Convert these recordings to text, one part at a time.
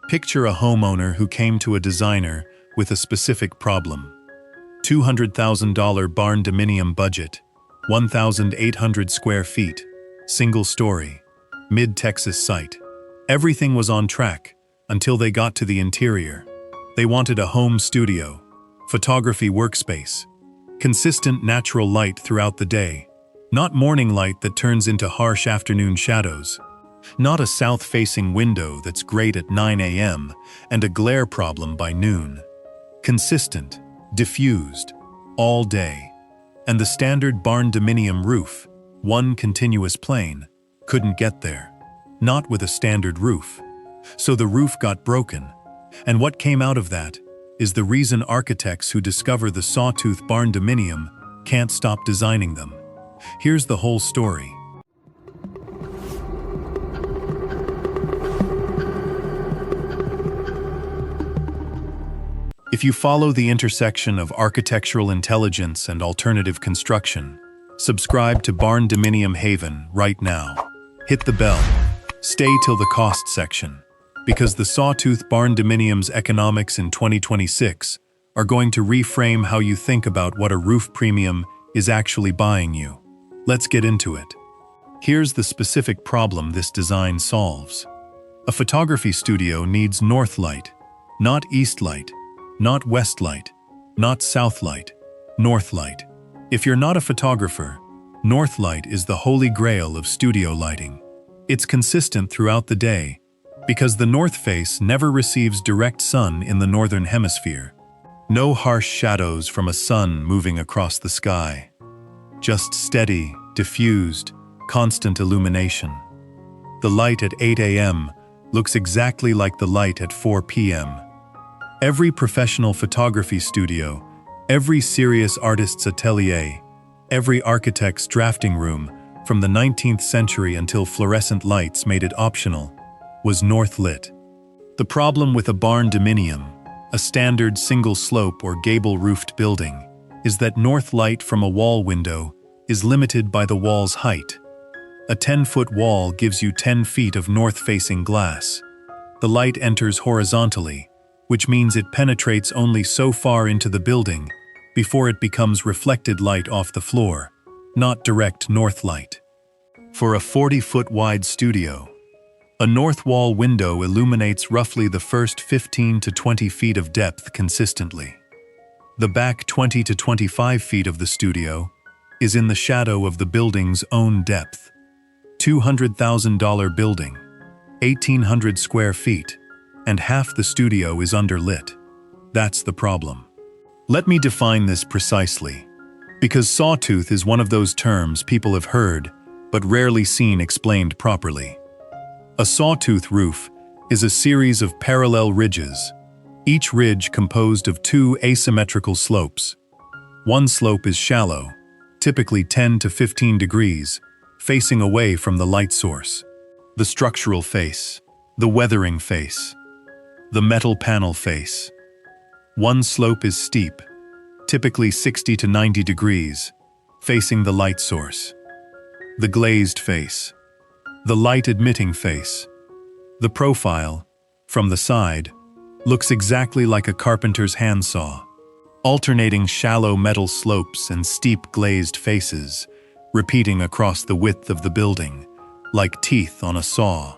Picture a homeowner who came to a designer with a specific problem. $200,000 barndominium budget, 1,800 square feet, single story, mid-Texas site. Everything was on track until they got to the interior. They wanted a home studio, photography workspace, consistent natural light throughout the day, not morning light that turns into harsh afternoon shadows, not a south-facing window that's great at 9 a.m. and a glare problem by noon. Consistent, diffused, all day. And the standard barndominium roof, one continuous plane, couldn't get there. Not with a standard roof. So the roof got broken. And what came out of that is the reason architects who discover the Sawtooth Barndominium can't stop designing them. Here's the whole story. If you follow the intersection of architectural intelligence and alternative construction, subscribe to Barndominium Haven right now. Hit the bell. Stay till the cost section, because the Sawtooth Barndominium's economics in 2026 are going to reframe how you think about what a roof premium is actually buying you. Let's get into it. Here's the specific problem this design solves. A photography studio needs north light, not east light. Not west light, not south light, north light. If you're not a photographer, north light is the holy grail of studio lighting. It's consistent throughout the day because the north face never receives direct sun in the northern hemisphere. No harsh shadows from a sun moving across the sky. Just steady, diffused, constant illumination. The light at 8 a.m. looks exactly like the light at 4 p.m. Every professional photography studio, every serious artist's atelier, every architect's drafting room, from the 19th century until fluorescent lights made it optional, was north lit. The problem with a barndominium, a standard single-slope or gable-roofed building, is that north light from a wall window is limited by the wall's height. A 10-foot wall gives you 10 feet of north-facing glass. The light enters horizontally, which means it penetrates only so far into the building before it becomes reflected light off the floor, not direct north light. For a 40-foot wide studio, a north wall window illuminates roughly the first 15 to 20 feet of depth consistently. The back 20 to 25 feet of the studio is in the shadow of the building's own depth. $200,000 building, 1,800 square feet, and half the studio is underlit. That's the problem. Let me define this precisely, because sawtooth is one of those terms people have heard but rarely seen explained properly. A sawtooth roof is a series of parallel ridges, each ridge composed of two asymmetrical slopes. One slope is shallow, typically 10 to 15 degrees, facing away from the light source. The structural face, the weathering face, the metal panel face. One slope is steep, typically 60 to 90 degrees, facing the light source. The glazed face, the light-admitting face. The profile, from the side, looks exactly like a carpenter's handsaw, alternating shallow metal slopes and steep glazed faces, repeating across the width of the building, like teeth on a saw.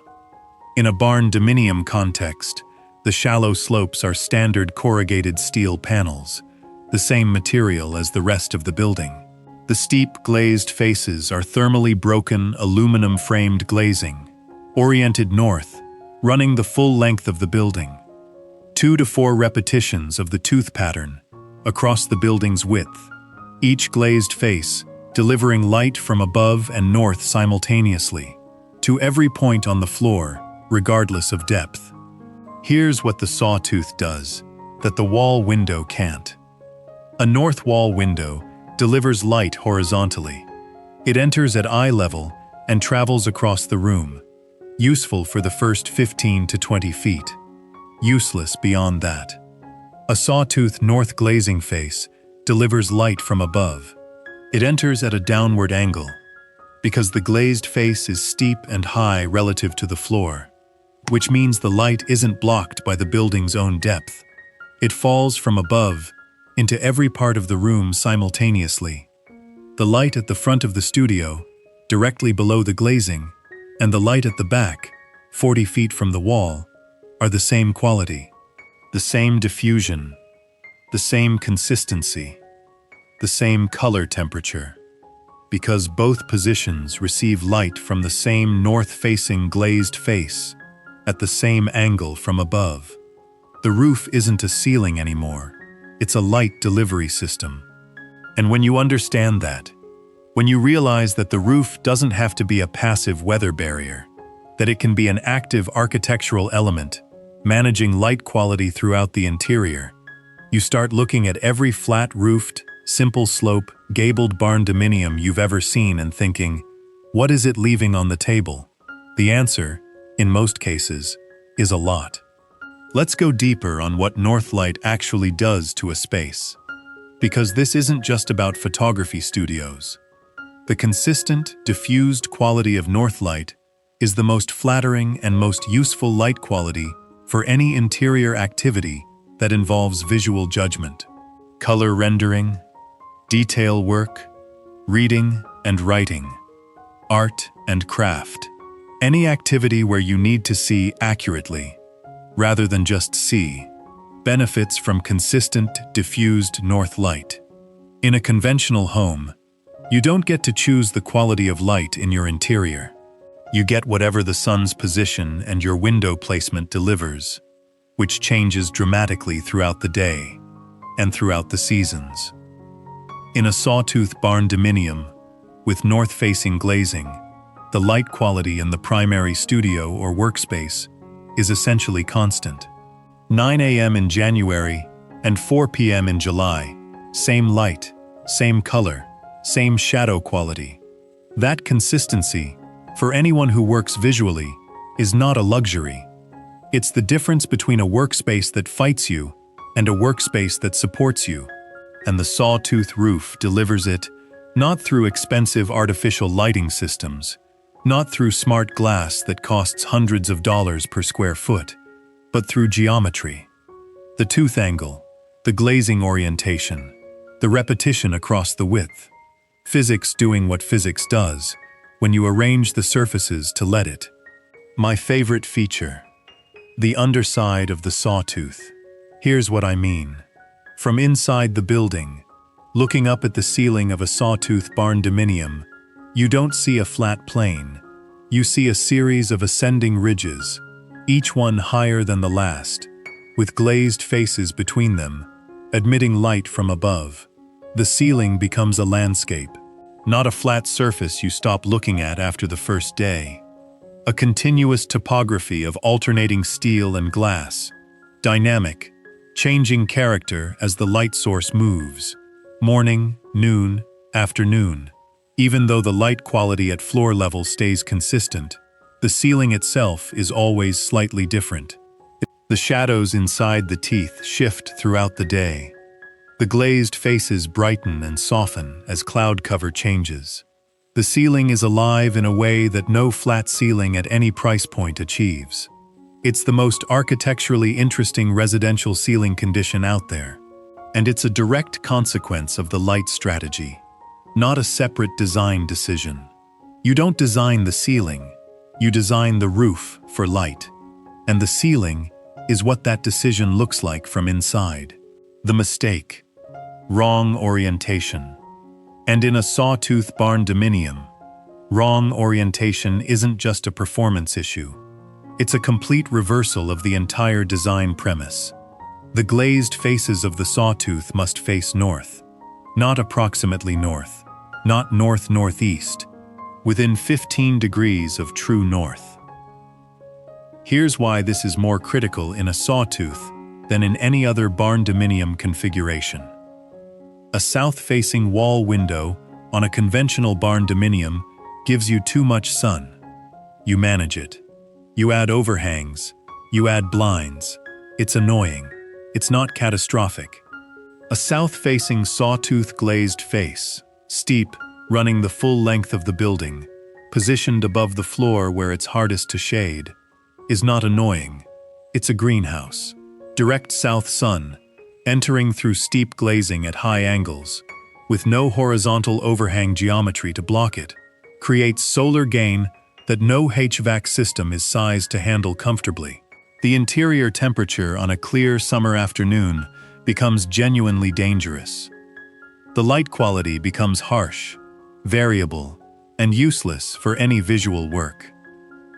In a barndominium context, the shallow slopes are standard corrugated steel panels, the same material as the rest of the building. The steep glazed faces are thermally broken aluminum-framed glazing, oriented north, running the full length of the building. 2 to 4 repetitions of the tooth pattern across the building's width, each glazed face delivering light from above and north simultaneously, to every point on the floor, regardless of depth. Here's what the sawtooth does that the wall window can't. A north wall window delivers light horizontally. It enters at eye level and travels across the room, useful for the first 15 to 20 feet, useless beyond that. A sawtooth north glazing face delivers light from above. It enters at a downward angle, because the glazed face is steep and high relative to the floor. which means the light isn't blocked by the building's own depth. It falls from above into every part of the room simultaneously. The light at the front of the studio, directly below the glazing, and the light at the back, 40 feet from the wall, are the same quality, the same diffusion, the same consistency, the same color temperature, because both positions receive light from the same north-facing glazed face at the same angle from above. The roof isn't a ceiling anymore, it's a light delivery system. And when you understand that, when you realize that the roof doesn't have to be a passive weather barrier, that it can be an active architectural element, managing light quality throughout the interior, you start looking at every flat-roofed, simple-slope, gabled barndominium you've ever seen and thinking, what is it leaving on the table? The answer, in most cases, is a lot. Let's go deeper on what Northlight actually does to a space. Because this isn't just about photography studios. The consistent, diffused quality of Northlight is the most flattering and most useful light quality for any interior activity that involves visual judgment, color rendering, detail work, reading and writing, art and craft. Any activity where you need to see accurately, rather than just see, benefits from consistent, diffused north light. In a conventional home, you don't get to choose the quality of light in your interior. You get whatever the sun's position and your window placement delivers, which changes dramatically throughout the day and throughout the seasons. In a Sawtooth Barndominium with north-facing glazing, the light quality in the primary studio or workspace is essentially constant. 9 a.m. in January and 4 p.m. in July, same light, same color, same shadow quality. That consistency, for anyone who works visually, is not a luxury. It's the difference between a workspace that fights you and a workspace that supports you. And the Sawtooth roof delivers it, not through expensive artificial lighting systems, not through smart glass that costs hundreds of dollars per square foot, but through geometry. The tooth angle, the glazing orientation, the repetition across the width. Physics doing what physics does when you arrange the surfaces to let it. My favorite feature, the underside of the Sawtooth. Here's what I mean. From inside the building, looking up at the ceiling of a Sawtooth Barndominium, you don't see a flat plane. You see a series of ascending ridges, each one higher than the last, with glazed faces between them, admitting light from above. The ceiling becomes a landscape, not a flat surface you stop looking at after the first day. A continuous topography of alternating steel and glass, dynamic, changing character as the light source moves. Morning, noon, afternoon. Even though the light quality at floor level stays consistent, the ceiling itself is always slightly different. The shadows inside the teeth shift throughout the day. The glazed faces brighten and soften as cloud cover changes. The ceiling is alive in a way that no flat ceiling at any price point achieves. It's the most architecturally interesting residential ceiling condition out there. And it's a direct consequence of the light strategy, not a separate design decision. You don't design the ceiling, you design the roof for light. And the ceiling is what that decision looks like from inside. The mistake. Wrong orientation. And in a Sawtooth Barndominium, wrong orientation isn't just a performance issue. It's a complete reversal of the entire design premise. The glazed faces of the Sawtooth must face north, not approximately north, not north-northeast, within 15 degrees of true north. Here's why this is more critical in a Sawtooth than in any other Barndominium configuration. A south-facing wall window on a conventional Barndominium gives you too much sun. You manage it. You add overhangs. You add blinds. It's annoying. It's not catastrophic. A south-facing Sawtooth glazed face, steep, running the full length of the building, positioned above the floor where it's hardest to shade. is not annoying. It's a greenhouse. Direct south sun, entering through steep glazing at high angles, with no horizontal overhang geometry to block it, creates solar gain that no HVAC system is sized to handle comfortably. The interior temperature on a clear summer afternoon becomes genuinely dangerous. The light quality becomes harsh, variable, and useless for any visual work.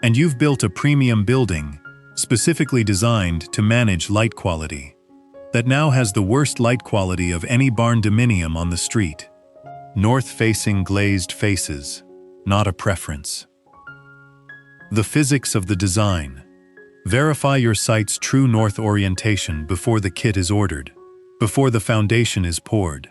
And you've built a premium building specifically designed to manage light quality that now has the worst light quality of any barndominium on the street. North-facing glazed faces, not a preference. The physics of the design. Verify your site's true north orientation before the kit is ordered, before the foundation is poured,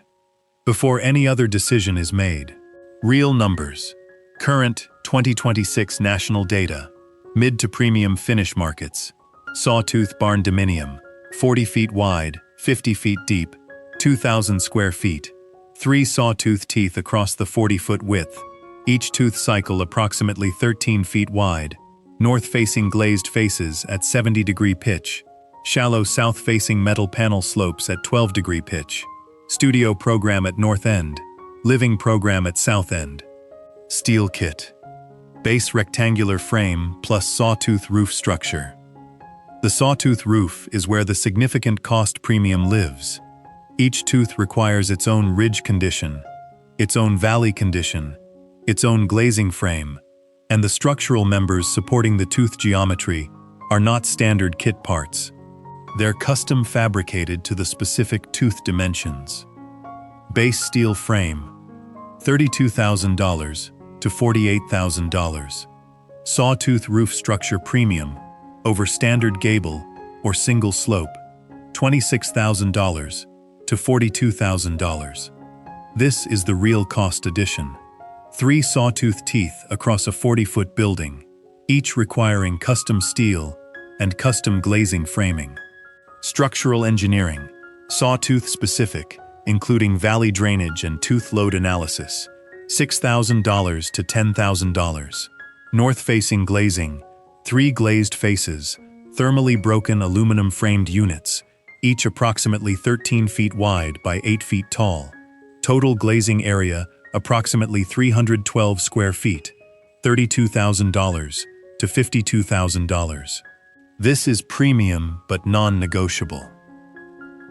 before any other decision is made. Real numbers. Current 2026 national data. Mid to premium finish markets. Sawtooth Barndominium, 40 feet wide, 50 feet deep, 2,000 square feet. 3 sawtooth teeth across the 40-foot width. Each tooth cycle approximately 13 feet wide. North-facing glazed faces at 70-degree pitch. Shallow south-facing metal panel slopes at 12-degree pitch. Studio program at north end. Living program at south end. Steel kit. Base rectangular frame plus sawtooth roof structure. The sawtooth roof is where the significant cost premium lives. Each tooth requires its own ridge condition, its own valley condition, its own glazing frame, and the structural members supporting the tooth geometry are not standard kit parts. They're custom fabricated to the specific tooth dimensions. Base steel frame, $32,000 to $48,000. Sawtooth roof structure premium over standard gable or single slope, $26,000 to $42,000. This is the real cost addition. 3 sawtooth teeth across a 40-foot building, each requiring custom steel and custom glazing framing. Structural engineering, sawtooth specific, including valley drainage and tooth load analysis, $6,000 to $10,000. North-facing glazing, 3 glazed faces, thermally broken aluminum-framed units, each approximately 13 feet wide by 8 feet tall. Total glazing area, approximately 312 square feet, $32,000 to $52,000. This is premium but non-negotiable.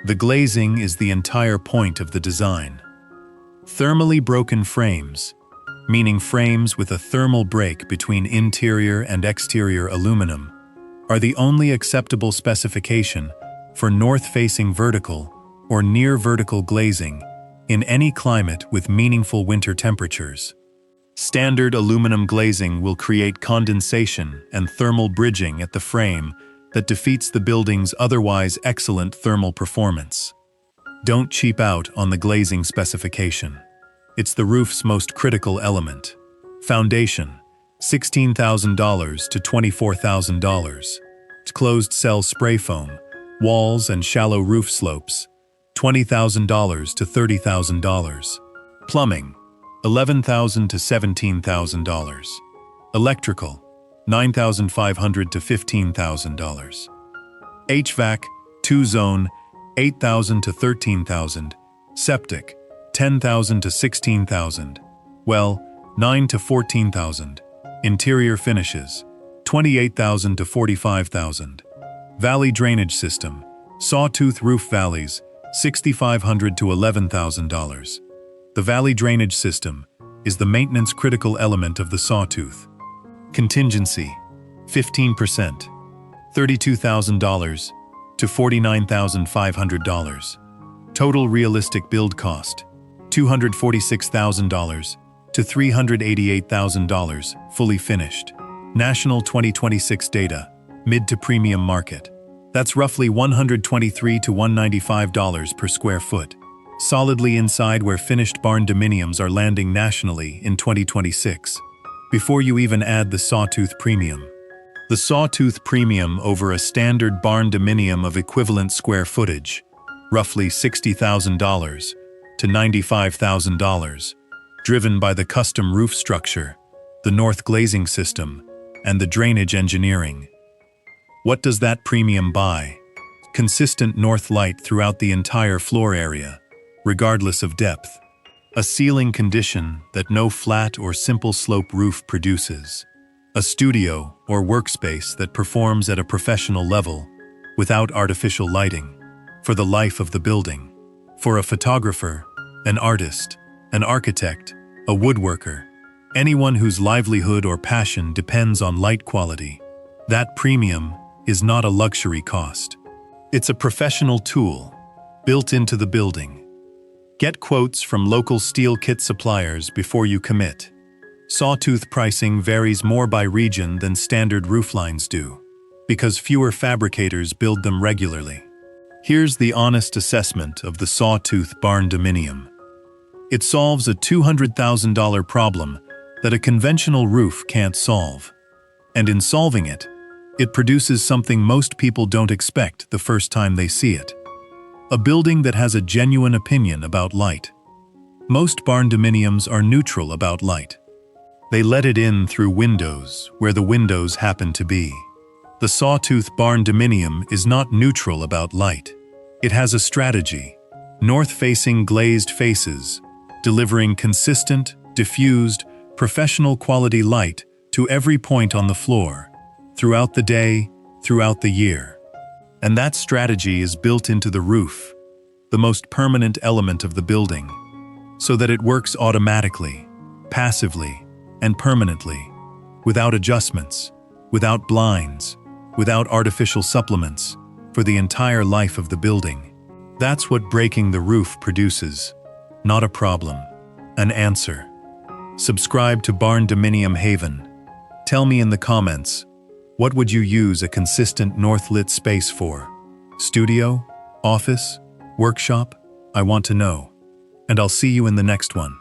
The glazing is the entire point of the design. Thermally broken frames, meaning frames with a thermal break between interior and exterior aluminum, are the only acceptable specification for north-facing vertical or near-vertical glazing in any climate with meaningful winter temperatures. Standard aluminum glazing will create condensation and thermal bridging at the frame that defeats the building's otherwise excellent thermal performance. Don't cheap out on the glazing specification. It's the roof's most critical element. Foundation, $16,000 to $24,000. Closed cell spray foam, walls and shallow roof slopes, $20,000 to $30,000. Plumbing, $11,000 to $17,000. Electrical, $9,500 to $15,000. HVAC, 2-zone, $8,000 to $13,000. Septic, $10,000 to $16,000. Well, $9,000 to $14,000. Interior finishes, $28,000 to $45,000. Valley drainage system, sawtooth roof valleys, $6,500 to $11,000. The valley drainage system is the maintenance critical element of the sawtooth. Contingency, 15%, $32,000 to $49,500. Total realistic build cost, $246,000 to $388,000, fully finished. National 2026 data, mid to premium market. That's roughly $123 to $195 per square foot. Solidly inside where finished barndominiums are landing nationally in 2026. Before you even add the sawtooth premium. The sawtooth premium over a standard barndominium of equivalent square footage, roughly $60,000 to $95,000, driven by the custom roof structure, the north glazing system, and the drainage engineering. What does that premium buy? Consistent north light throughout the entire floor area, regardless of depth. A ceiling condition that no flat or simple slope roof produces. A studio or workspace that performs at a professional level, without artificial lighting, for the life of the building. For a photographer, an artist, an architect, a woodworker, anyone whose livelihood or passion depends on light quality, that premium is not a luxury cost. It's a professional tool, built into the building. Get quotes from local steel kit suppliers before you commit. Sawtooth pricing varies more by region than standard rooflines do, because fewer fabricators build them regularly. Here's the honest assessment of the Sawtooth Barndominium. It solves a $200,000 problem that a conventional roof can't solve. And in solving it, it produces something most people don't expect the first time they see it. A building that has a genuine opinion about light. Most barndominiums are neutral about light. They let it in through windows where the windows happen to be. The Sawtooth Barndominium is not neutral about light. It has a strategy: north-facing glazed faces, delivering consistent, diffused, professional quality light to every point on the floor, throughout the day, throughout the year. And that strategy is built into the roof, the most permanent element of the building, so that it works automatically, passively, and permanently, without adjustments, without blinds, without artificial supplements, for the entire life of the building. That's what breaking the roof produces. Not a problem, an answer. Subscribe to Barndominium Haven. Tell me in the comments, what would you use a consistent north-lit space for? Studio? Office? Workshop? I want to know. And I'll see you in the next one.